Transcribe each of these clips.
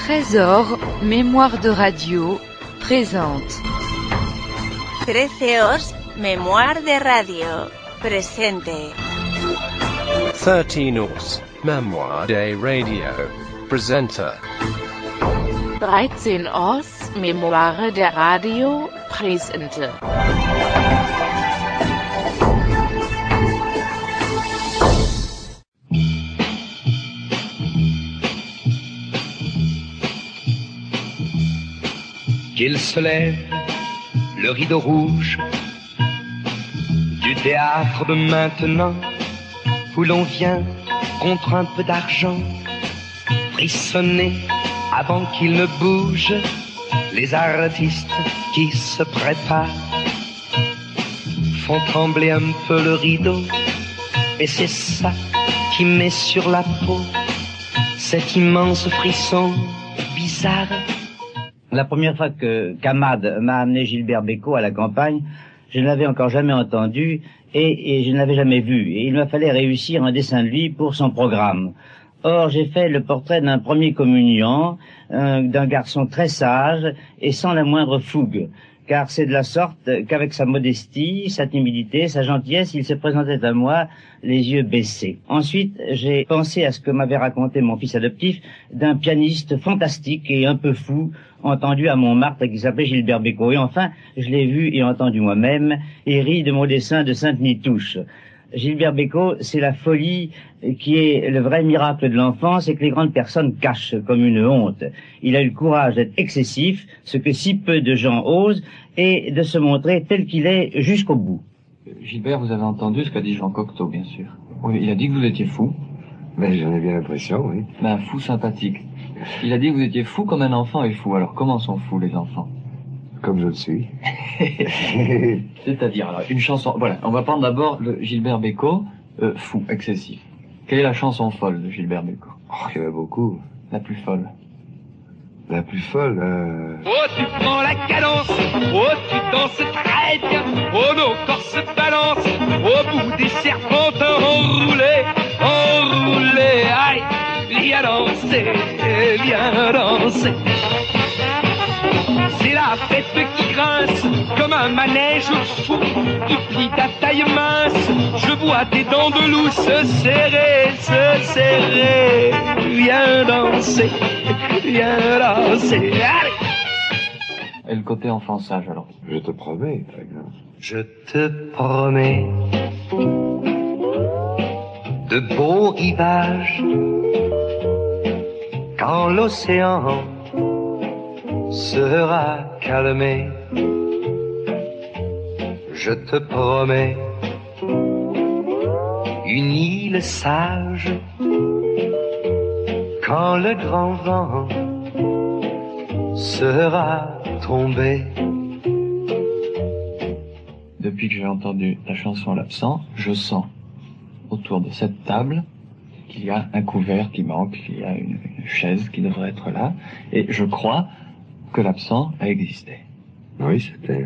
Trésor, mémoire de radio, présente. 13os, mémoire de radio, presente. 13os, mémoire de radio, presenta. 13os, mémoire de radio, presente. Qu'il se lève, le rideau rouge du théâtre de maintenant, où l'on vient contre un peu d'argent frissonner avant qu'il ne bouge les artistes qui se préparent font trembler un peu le rideau, et c'est ça qui met sur la peau cet immense frisson bizarre. La première fois que Camad m'a amené Gilbert Bécaud à la campagne, je ne l'avais encore jamais entendu et je ne l'avais jamais vu. Et il m'a fallu réussir un dessin de lui pour son programme. Or, j'ai fait le portrait d'un premier communicant, d'un garçon très sage et sans la moindre fougue. Car c'est de la sorte qu'avec sa modestie, sa timidité, sa gentillesse, il se présentait à moi les yeux baissés. Ensuite, j'ai pensé à ce que m'avait raconté mon fils adoptif d'un pianiste fantastique et un peu fou, entendu à Montmartre, qui s'appelait Gilbert Bécaud. Et enfin, je l'ai vu et entendu moi-même et ri de mon dessin de Sainte-Nitouche. Gilbert Bécaud, c'est la folie qui est le vrai miracle de l'enfance et que les grandes personnes cachent comme une honte. Il a eu le courage d'être excessif, ce que si peu de gens osent, et de se montrer tel qu'il est jusqu'au bout. Gilbert, vous avez entendu ce qu'a dit Jean Cocteau, bien sûr. Oui, il a dit que vous étiez fou. Ben, j'en ai bien l'impression, oui. Ben, un fou sympathique. Il a dit que vous étiez fou comme un enfant est fou. Alors, comment sont fous les enfants? Comme je le suis. C'est-à-dire, alors, une chanson... Voilà, on va prendre d'abord le Gilbert Bécaud, fou, excessif. Quelle est la chanson folle de Gilbert Bécaud? Oh, il y en a beaucoup. La plus folle. La plus folle, Oh, tu prends la cadence, oh, tu danses très bien, oh, nos corps se balancent, au bout des serpentins enroulés, aïe, viens danser. C'est la fête qui grince, comme un manège fou, tu plies ta taille mince, je vois tes dents de loup se serrer, viens danser, allez. Et le côté enfant sage, alors? je te promets, par exemple. Je te promets de beaux rivages quand l'océan sera calmé. Je te promets une île sage quand le grand vent sera tombé. Depuis que j'ai entendu la chanson L'Absent, je sens autour de cette table qu'il y a un couvert qui manque, qu'il y a une chaise qui devrait être là, et je crois que l'absent a existé. Oui, c'était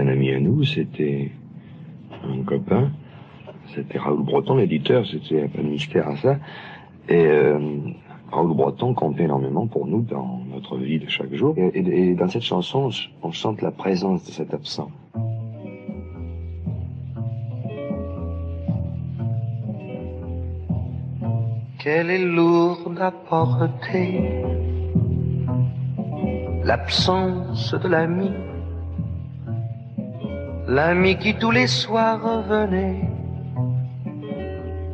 un ami à nous, c'était un copain, c'était Raoul Breton, l'éditeur, c'était pas de mystère à ça, et Raoul Breton comptait énormément pour nous dans notre vie de chaque jour, et dans cette chanson, on chante la présence de cet absent. Qu'elle est lourde à porter, l'absence de l'ami qui tous les soirs revenait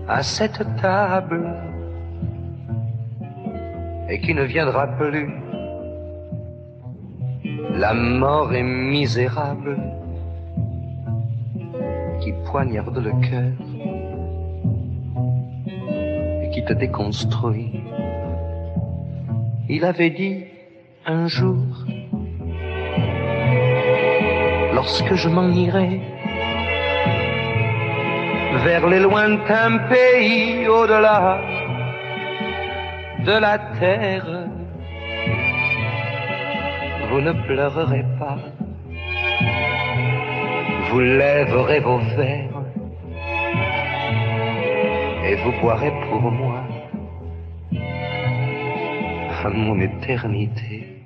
à cette table et qui ne viendra plus. La mort est misérable qui poignarde le cœur et qui te déconstruit. Il avait dit un jour, lorsque je m'en irai vers les lointains pays au-delà de la terre, vous ne pleurerez pas, vous lèverez vos verres et vous boirez pour moi à mon éternité.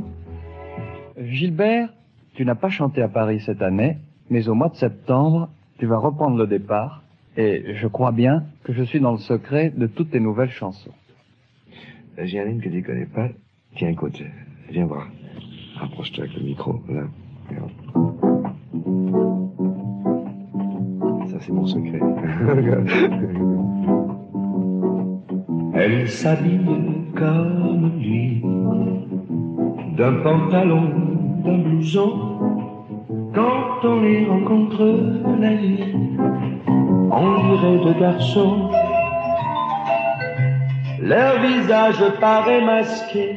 Gilbert, tu n'as pas chanté à Paris cette année, mais au mois de septembre, tu vas reprendre le départ, et je crois bien que je suis dans le secret de toutes tes nouvelles chansons. J'ai un ligne que tu connais pas. Tiens, écoute, viens voir. Rapproche-toi avec le micro, là. Ça, c'est mon secret. Elle s'habille comme lui, d'un pantalon, d'un blouson. Quand on les rencontre la nuit, on dirait deux garçons. Leur visage paraît masqué.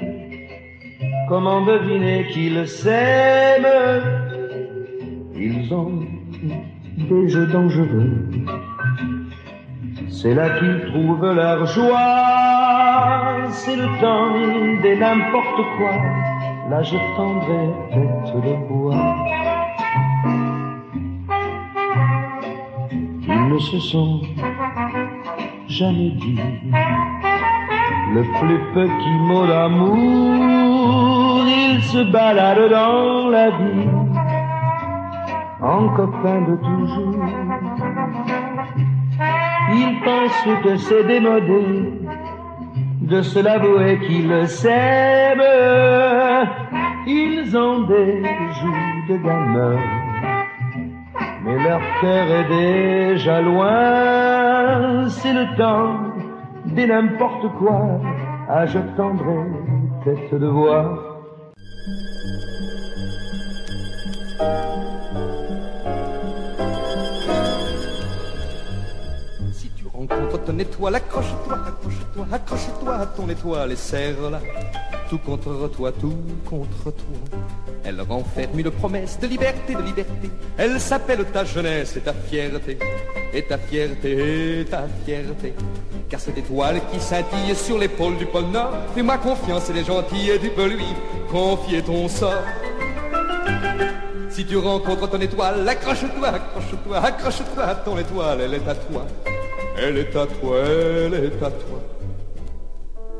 Comment deviner qu'ils s'aiment? Ils ont des jeux dangereux. C'est là qu'ils trouvent leur joie. C'est le temps de n'importe quoi. Là je tendrai tête de bois. Ils ne se sont jamais dit le plus petit mot d'amour. Ils se baladent dans la vie en copains de toujours. Ils pensent que c'est démodé de se l'avouer qu'ils s'aiment. Ils ont des joues de gamins, mais leur cœur est déjà loin. C'est le temps de n'importe quoi. Ah, je tendrai tête de voix. Si tu rencontres ton étoile, accroche-toi, accroche-toi, accroche-toi à ton étoile et serre-la. Tout contre toi, tout contre toi. Elle renferme une promesse de liberté, de liberté. Elle s'appelle ta jeunesse et ta fierté. Et ta fierté, et ta fierté. Car cette étoile qui scintille sur l'épaule du pôle Nord, fais-moi confiance, elle est gentille et tu peux lui confier ton sort. Si tu rencontres ton étoile, accroche-toi, accroche-toi, accroche-toi à ton étoile, elle est à toi. Elle est à toi, elle est à toi.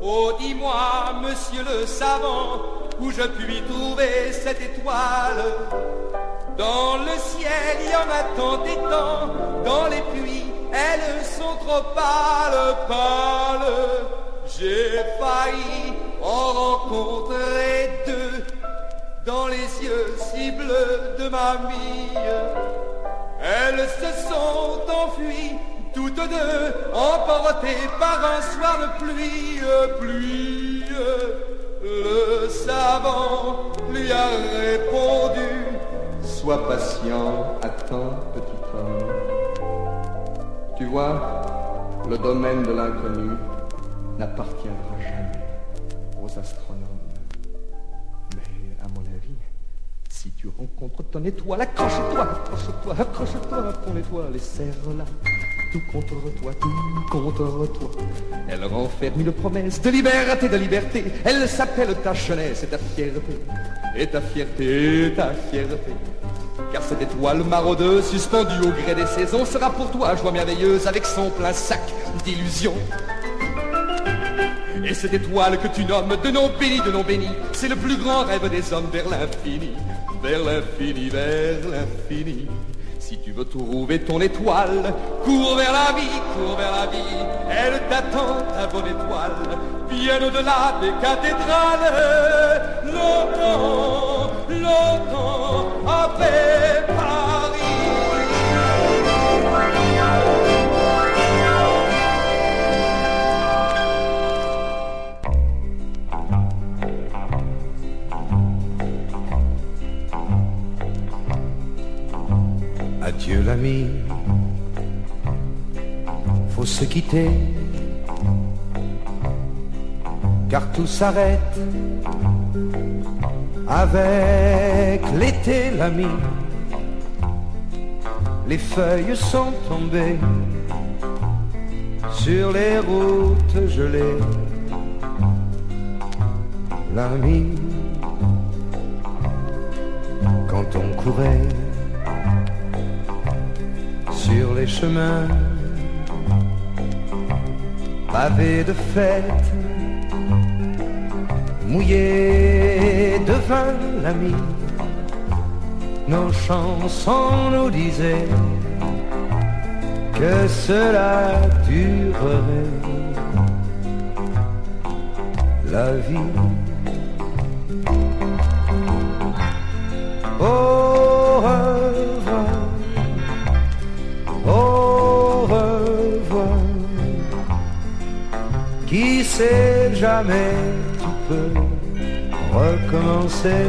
Oh, dis-moi, monsieur le savant, où je puis trouver cette étoile? Dans le ciel, il y en a tant et tant, dans les pluies, elles sont trop pâles, pâles. J'ai failli en rencontrer deux, dans les yeux si bleus de ma mie. Elles se sont enfuies, toutes deux, emportées par un soir de pluie, pluie. Le savant lui a répondu: sois patient, attends, petit homme. Tu vois, le domaine de l'inconnu n'appartiendra jamais aux astronomes. Mais à mon avis, si tu rencontres ton étoile, accroche-toi, accroche-toi, accroche-toi à ton étoile et serre-la. Tout contre toi, tout contre toi. Elle renferme une promesse de liberté, de liberté. Elle s'appelle ta jeunesse et ta fierté. Et ta fierté, et ta fierté. Car cette étoile maraudeuse, suspendue au gré des saisons, sera pour toi joie merveilleuse avec son plein sac d'illusions. Et cette étoile que tu nommes de nom béni, c'est le plus grand rêve des hommes vers l'infini, vers l'infini, vers l'infini. Si tu veux trouver ton étoile, cours vers la vie, cours vers la vie. Elle t'attend, ta bonne étoile, bien au-delà des cathédrales. Longtemps, longtemps après Paris. Adieu l'ami, faut se quitter, car tout s'arrête avec l'été l'ami. Les feuilles sont tombées sur les routes gelées. L'ami, quand on courait sur les chemins pavés de fêtes, mouillé de vin l'ami. Nos chansons nous disaient que cela durerait. La vie. Au revoir, au revoir. Qui sait, jamais tu peux recommencer.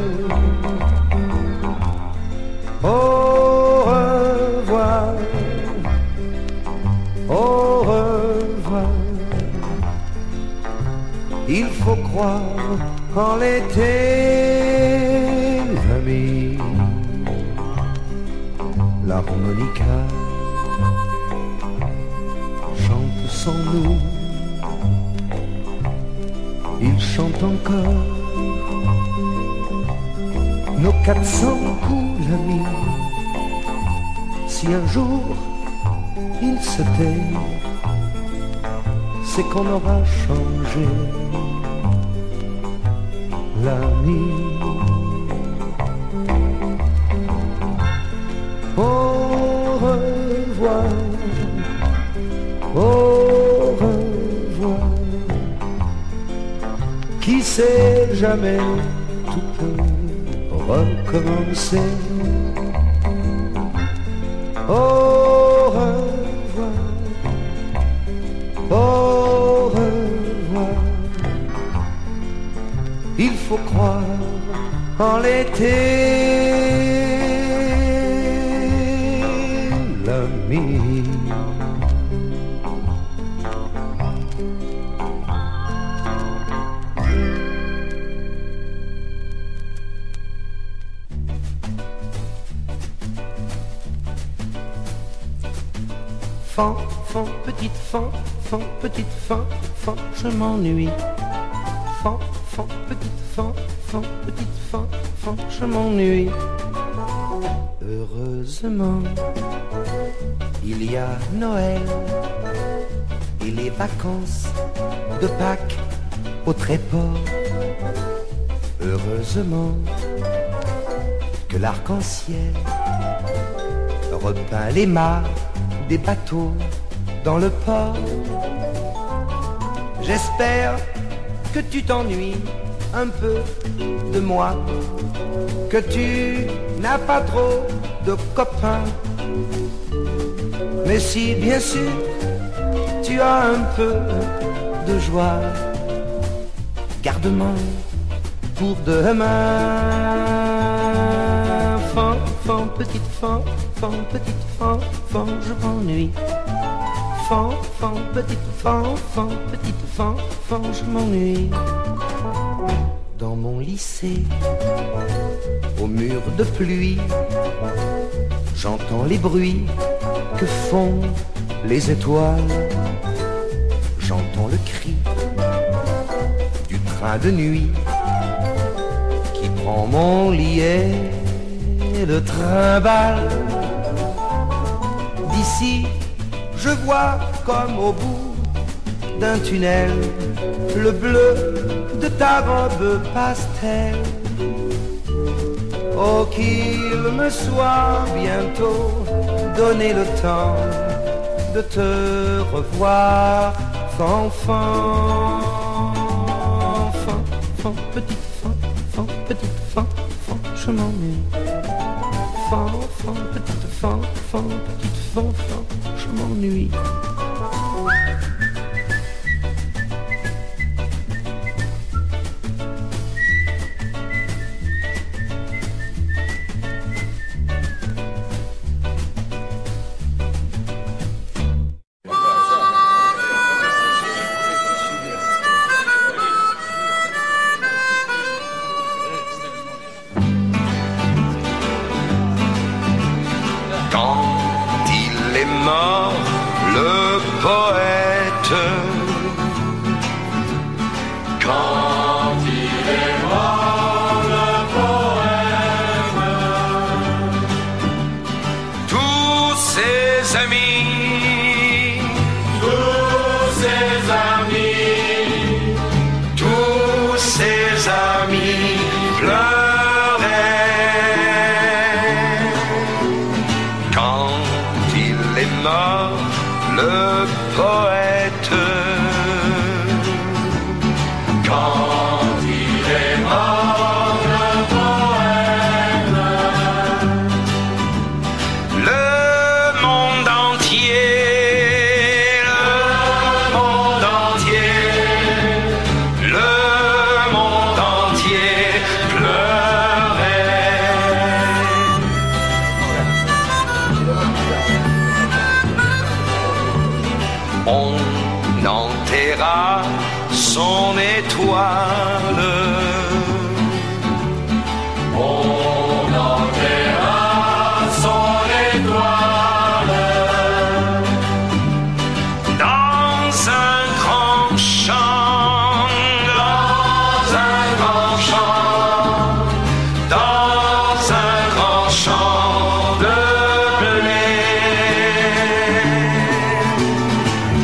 Au revoir, au revoir. Il faut croire en l'été, amis. L'harmonica chante sans nous. Il chante encore nos 400 coups, l'ami. Si un jour il se tait, c'est qu'on aura changé, l'ami. Au revoir, au revoir. Qui sait, jamais tout peut recommencer. Au revoir, au revoir. Il faut croire en l'été, l'ami. Fan, fan, petite fan, fan, petite fan, fan, je m'ennuie. Fan, fan, petite fan, fan, petite fan, fan, je m'ennuie. Heureusement, il y a Noël et les vacances de Pâques au Tréport. Heureusement que l'arc-en-ciel repeint les mâts des bateaux dans le port. J'espère que tu t'ennuies un peu de moi, que tu n'as pas trop de copains. Mais si bien sûr tu as un peu de joie, garde-moi pour demain. Fan, fan, petite fan, fan, petite fan, fan, je m'ennuie. Fan, fan, petite fan, fan, petite fan, fan, je m'ennuie. Dans mon lycée, au mur de pluie, j'entends les bruits que font les étoiles. J'entends le cri du train de nuit qui prend mon lit et le trimballe. D'ici, je vois comme au bout d'un tunnel le bleu de ta robe pastel. Oh, qu'il me soit bientôt donné le temps de te revoir, fan, fan, fan, fan, petite fan, fan, petite fan, fan, je m'ennuie. Fan, fan, petite fan, fan, petite fan, fan, je m'ennuie. Quand il est mort, le son étoile. On enverra son étoile dans un grand champ, dans un grand champ, dans un grand champ de blé.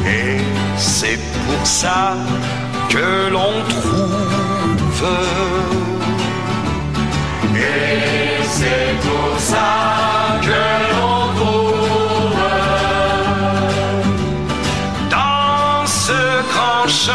Et c'est pour ça que l'on trouve, et c'est pour ça que l'on trouve dans ce grand champ